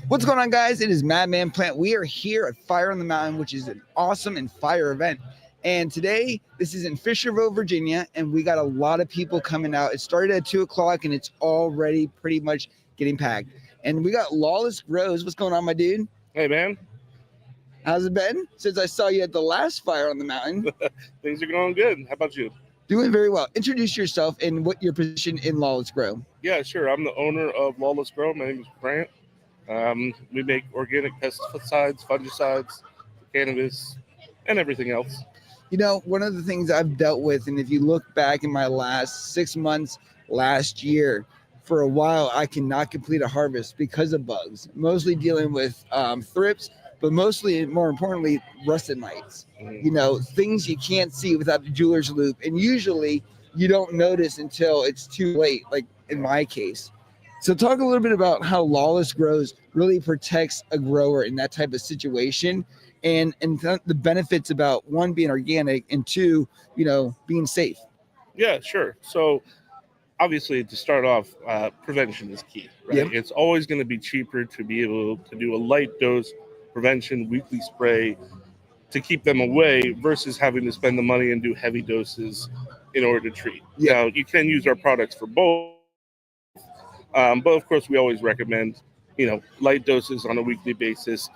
What's going on, guys? It is MadMan Plant. We are here at Fire on the Mountain, which is an awesome and fire event. And today, this is in Fisherville, Virginia, and we got a lot of people coming out. It started at 2 o'clock, and it's already pretty much getting packed. And we got Lawless Rose. What's going on, my dude? Hey, man. How's it been since I saw you at the last Fire on the Mountain? Things are going good. How about you? Doing very well. Introduce yourself and what your position in Lawless Grow. Yeah, sure. I'm the owner of Lawless Grow. My name is Grant. We make organic pesticides, fungicides, cannabis, and everything else. You know, one of the things I've dealt with, and if you look back in my last 6 months last year, for a while, I cannot complete a harvest because of bugs, mostly dealing with thrips, but mostly, more importantly, rusted mites. You know, things you can't see without the jeweler's loop. And usually you don't notice until it's too late, like in my case. So talk a little bit about how Lawless Grows really protects a grower in that type of situation, and the benefits about one, being organic, and two, being safe. Yeah, sure. So obviously, to start off, prevention is key, right? Yep. It's always going to be cheaper to be able to do a light dose prevention weekly spray to keep them away versus having to spend the money and do heavy doses in order to treat. Yep. Now, you can use our products for both, but of course, we always recommend, light doses on a weekly basis.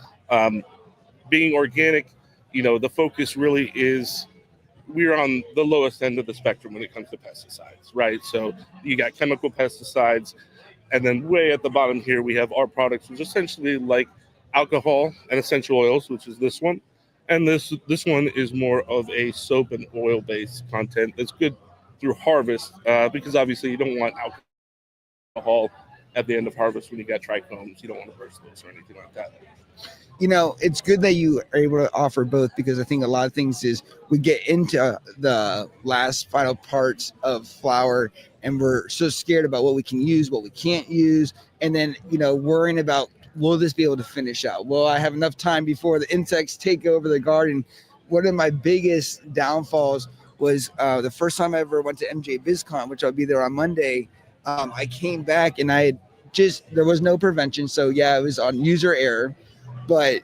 Being organic, the focus really is we're on the lowest end of the spectrum when it comes to pesticides, right? So you got chemical pesticides, and then way at the bottom here, we have our products, which essentially like alcohol and essential oils, which is this one. And this one is more of a soap and oil-based content that's good through harvest, because obviously you don't want alcohol at the end of harvest when you got trichomes. You don't want to burst those or anything like that. It's good that you are able to offer both, because I think a lot of things is we get into the last final parts of flower and we're so scared about what we can use, what we can't use. And then, worrying about, will this be able to finish out? Will I have enough time before the insects take over the garden? One of my biggest downfalls was the first time I ever went to MJ BizCon, which I'll be there on Monday. I came back and there was no prevention. So yeah, it was on user error. But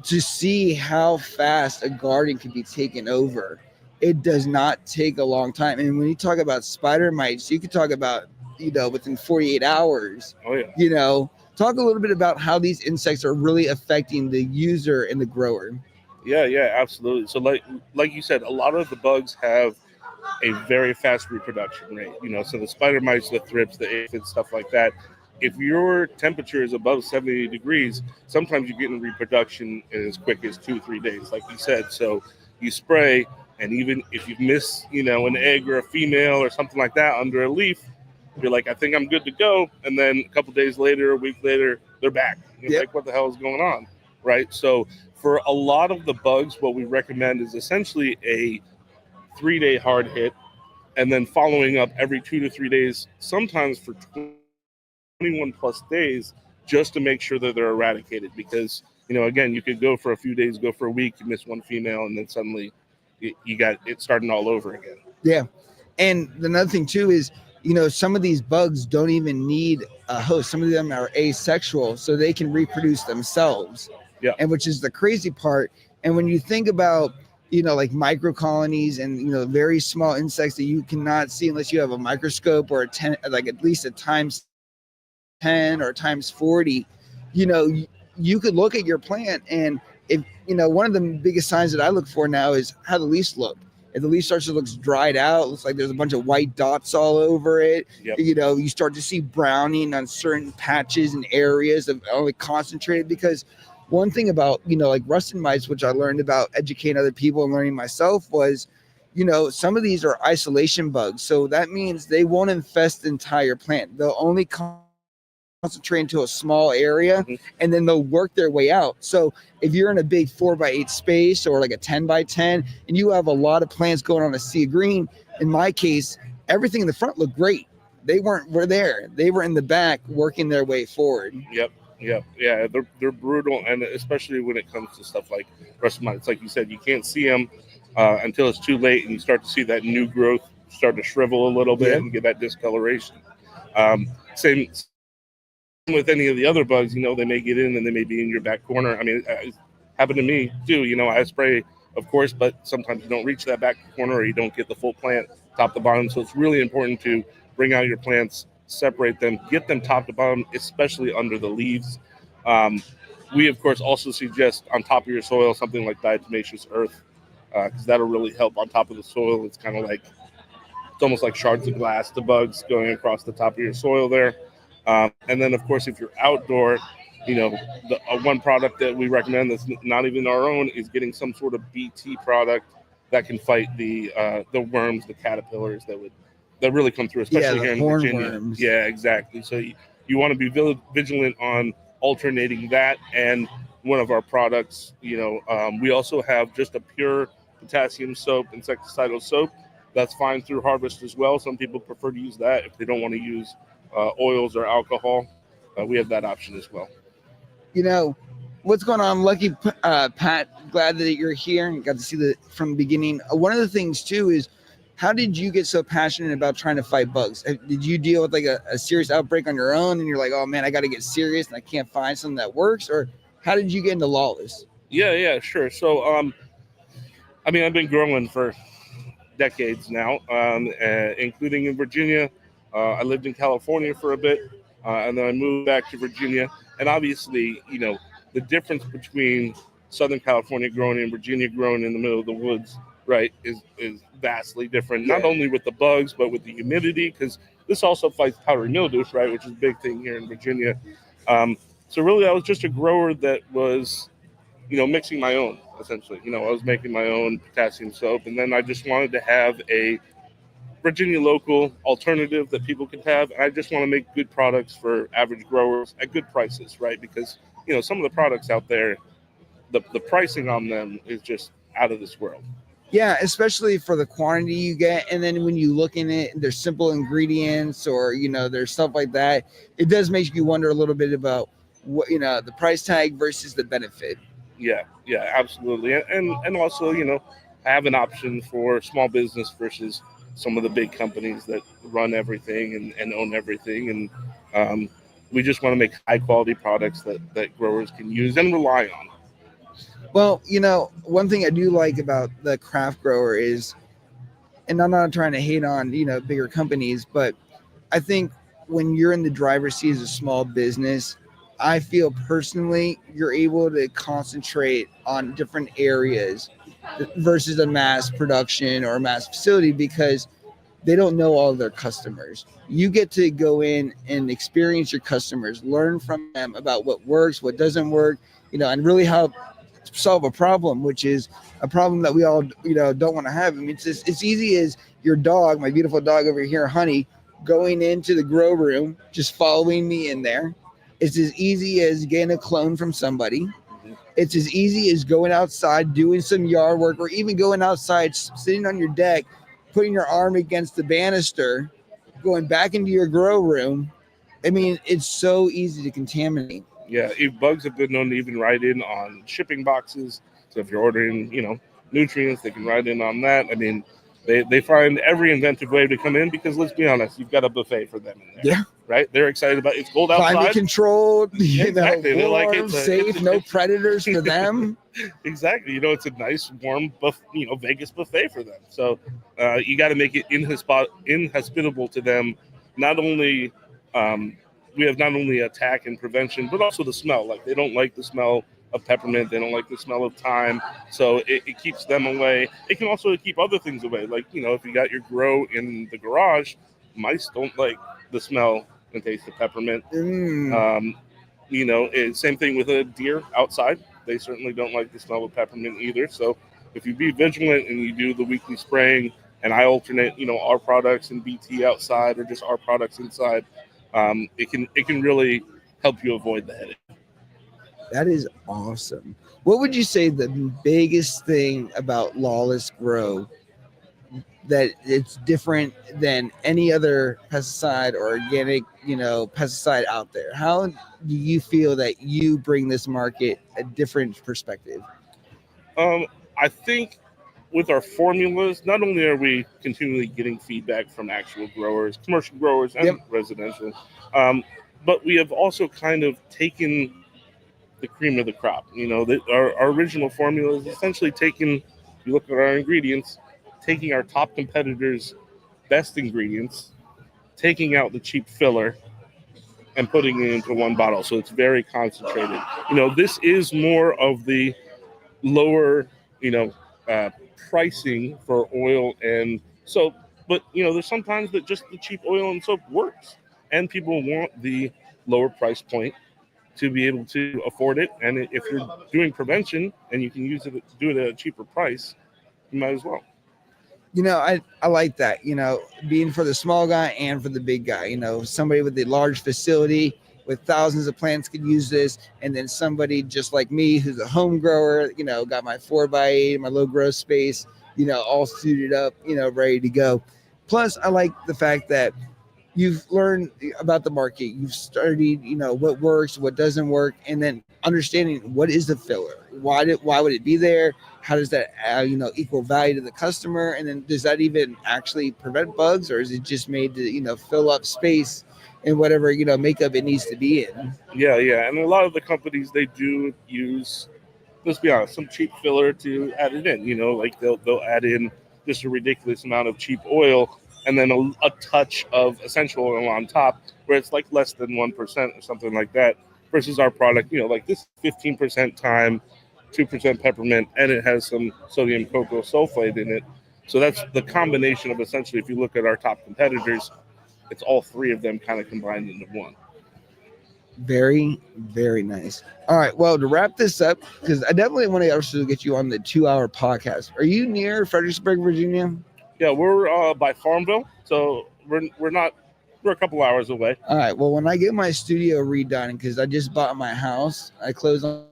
to see how fast a garden can be taken over, it does not take a long time. And when you talk about spider mites, you could talk about, within 48 hours. Oh, yeah. Talk a little bit about how these insects are really affecting the user and the grower. Yeah, absolutely. So like you said, a lot of the bugs have a very fast reproduction rate. So the spider mites, the thrips, the aphids, stuff like that. If your temperature is above 70 degrees, sometimes you're getting reproduction in as quick as 2-3 days, like you said. So you spray, and even if you miss, an egg or a female or something like that under a leaf, you're like, I think I'm good to go. And then a couple days later, a week later, they're back. You're like, what the hell is going on? Right? So for a lot of the bugs, what we recommend is essentially a 3-day hard hit, and then following up every 2 to 3 days, sometimes for 21 plus days, just to make sure that they're eradicated. Because, again, you could go for a few days, go for a week, you miss one female, and then suddenly you got it starting all over again. Yeah. And another thing too is, some of these bugs don't even need a host. Some of them are asexual, so they can reproduce themselves. Yeah. And which is the crazy part. And when you think about, like microcolonies and, very small insects that you cannot see unless you have a microscope or at least a times 10 or times 40, you could look at your plant, and if, one of the biggest signs that I look for now is how the leaves look. If the leaf starts to look dried out, looks like there's a bunch of white dots all over it. Yep. You start to see browning on certain patches and areas of only concentrated. Because one thing about, like rusted mites, which I learned about educating other people and learning myself, was, some of these are isolation bugs. So that means they won't infest the entire plant. They'll only concentrate into a small area, and then they'll work their way out. So if you're in a big 4x8 space or like a 10x10 and you have a lot of plants going on a sea of green, in my case, everything in the front looked great. They were there. They were in the back working their way forward. Yep. Yeah, they're brutal, and especially when it comes to stuff like rusted mites. Like you said, you can't see them until it's too late, and you start to see that new growth start to shrivel a little bit and get that discoloration. Same with any of the other bugs, they may get in and they may be in your back corner. I mean, it happened to me too. I spray, of course, but sometimes you don't reach that back corner or you don't get the full plant top to bottom. So it's really important to bring out your plants, separate them, get them top to bottom, especially under the leaves. We, of course, also suggest on top of your soil something like diatomaceous earth, because that'll really help on top of the soil. It's kind of like, it's almost like shards of glass, the bugs going across the top of your soil there. And then, of course, if you're outdoor, the one product that we recommend that's not even our own is getting some sort of BT product that can fight the worms, the caterpillars that really come through, especially here in Virginia. Worms. Yeah, exactly. So you want to be vigilant on alternating that and one of our products. We also have just a pure potassium soap, insecticidal soap. That's fine through harvest as well. Some people prefer to use that if they don't want to use oils or alcohol. We have that option as well. What's going on? Lucky Pat, glad that you're here and got to see from the beginning. One of the things too is, how did you get so passionate about trying to fight bugs? Did you deal with like a serious outbreak on your own and you're like, oh man, I got to get serious and I can't find something that works? Or how did you get into Lawless? Yeah, sure. So, I've been growing for decades now, including in Virginia. I lived in California for a bit, and then I moved back to Virginia. And obviously, the difference between Southern California growing and Virginia growing in the middle of the woods, right, is vastly different. Yeah. Not only with the bugs, but with the humidity, because this also fights powdery mildew, right, which is a big thing here in Virginia. So really, I was just a grower that was, mixing my own, essentially. I was making my own potassium soap, and then I just wanted to have a Virginia local alternative that people could have. I just want to make good products for average growers at good prices, right? Because, some of the products out there, the pricing on them is just out of this world. Yeah, especially for the quantity you get. And then when you look in it, there's simple ingredients or, there's stuff like that. It does make you wonder a little bit about what, the price tag versus the benefit. Yeah, absolutely. And also, have an option for small business versus some of the big companies that run everything and own everything. And we just want to make high quality products that growers can use and rely on. Well, one thing I do like about the craft grower is, and I'm not trying to hate on, bigger companies, but I think when you're in the driver's seat as a small business, I feel personally you're able to concentrate on different areas versus a mass production or a mass facility, because they don't know all of their customers. You get to go in and experience your customers, learn from them about what works, what doesn't work, and really help solve a problem, which is a problem that we all, don't want to have. It's easy as your dog, my beautiful dog over here, Honey, going into the grow room, just following me in there. It's as easy as getting a clone from somebody. Mm-hmm. It's as easy as going outside, doing some yard work, or even going outside, sitting on your deck, putting your arm against the banister, going back into your grow room. It's so easy to contaminate. Yeah, if bugs have been known to even write in on shipping boxes. So if you're ordering, nutrients, they can write in on that. They find every inventive way to come in because, let's be honest, you've got a buffet for them in there. Yeah. Right? They're excited about it. It's cold outside. Climate controlled, Exactly. They're like, warm, safe, no predators for them. Exactly. It's a nice, warm, Vegas buffet for them. So you got to make it inhospitable to them. Not only, we have not only attack and prevention, but also the smell. Like, they don't like the smell of peppermint. They don't like the smell of thyme. So it keeps them away. It can also keep other things away. Like, if you got your grow in the garage, mice don't like the smell and taste of peppermint. Same thing with a deer outside. They certainly don't like the smell of peppermint either. So if you be vigilant and you do the weekly spraying, and I alternate, our products and BT outside or just our products inside, it can really help you avoid the headache. That is awesome. What would you say the biggest thing about Lawless Grow that it's different than any other pesticide or organic, pesticide out there? How do you feel that you bring this market a different perspective? I think with our formulas, not only are we continually getting feedback from actual growers, commercial growers, and residential, but we have also kind of taken the cream of the crop. You know, our original formula is essentially taking, you look at our ingredients, taking our top competitors' best ingredients, taking out the cheap filler, and putting it into one bottle. So it's very concentrated. You know, this is more of the lower, you know, uh, pricing for oil and soap. But, you know, there's sometimes that just the cheap oil and soap works. And people want the lower price point to be able to afford it. And if you're doing prevention and you can use it, do it at a cheaper price, you might as well. You know, I like that, you know, being for the small guy and for the big guy. You know, somebody with a large facility with thousands of plants could use this. And then somebody just like me, who's a home grower, you know, got my 4x8, my low growth space, you know, all suited up, you know, ready to go. Plus, I like the fact that you've learned about the market. You've studied, you know, what works, what doesn't work, and then understanding what is the filler. Why would it be there? How does that, you know, equal value to the customer? And then does that even actually prevent bugs, or is it just made to, you know, fill up space in whatever, you know, makeup it needs to be in? Yeah, yeah. And a lot of the companies, they do use, let's be honest, some cheap filler to add it in. You know, like they'll add in just a ridiculous amount of cheap oil and then a touch of essential oil on top, where it's like less than 1% or something like that. Versus our product, you know, like this 15% thyme, 2% peppermint, and it has some sodium cocoa sulfate in it. So that's the combination of, essentially, if you look at our top competitors, it's all three of them kind of combined into one. Very, very nice. All right. Well, to wrap this up, because I definitely want to also get you on the 2-hour podcast. Are you near Fredericksburg, Virginia? Yeah, we're by Farmville, so we're not, we're a couple hours away. All right. Well, when I get my studio redone, because I just bought my house, I closed on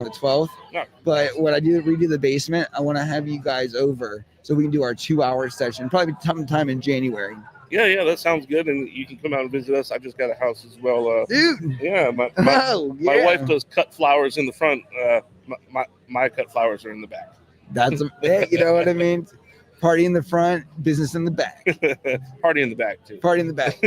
the 12th. No. But when I do redo the basement, I want to have you guys over so we can do our 2-hour session, probably sometime in January. Yeah, that sounds good, and you can come out and visit us. I just got a house as well. Dude. Yeah, my wife does cut flowers in the front. My cut flowers are in the back. That's you know what I mean? Party in the front, business in the back. Party in the back, too. Party in the back.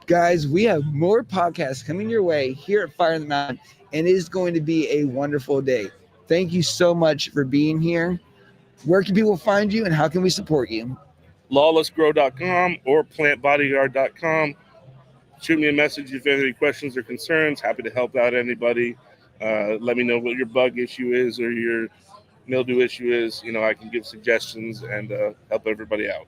Guys, we have more podcasts coming your way here at Fire in the Mountain, and it is going to be a wonderful day. Thank you so much for being here. Where can people find you, and how can we support you? LawlessGrow.com or PlantBodyguard.com. Shoot me a message if you have any questions or concerns. Happy to help out anybody. Let me know what your bug issue is or your mildew issue is. You know, I can give suggestions and help everybody out.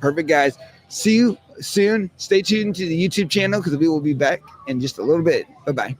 Perfect, guys. See you soon. Stay tuned to the YouTube channel because we will be back in just a little bit. Bye-bye.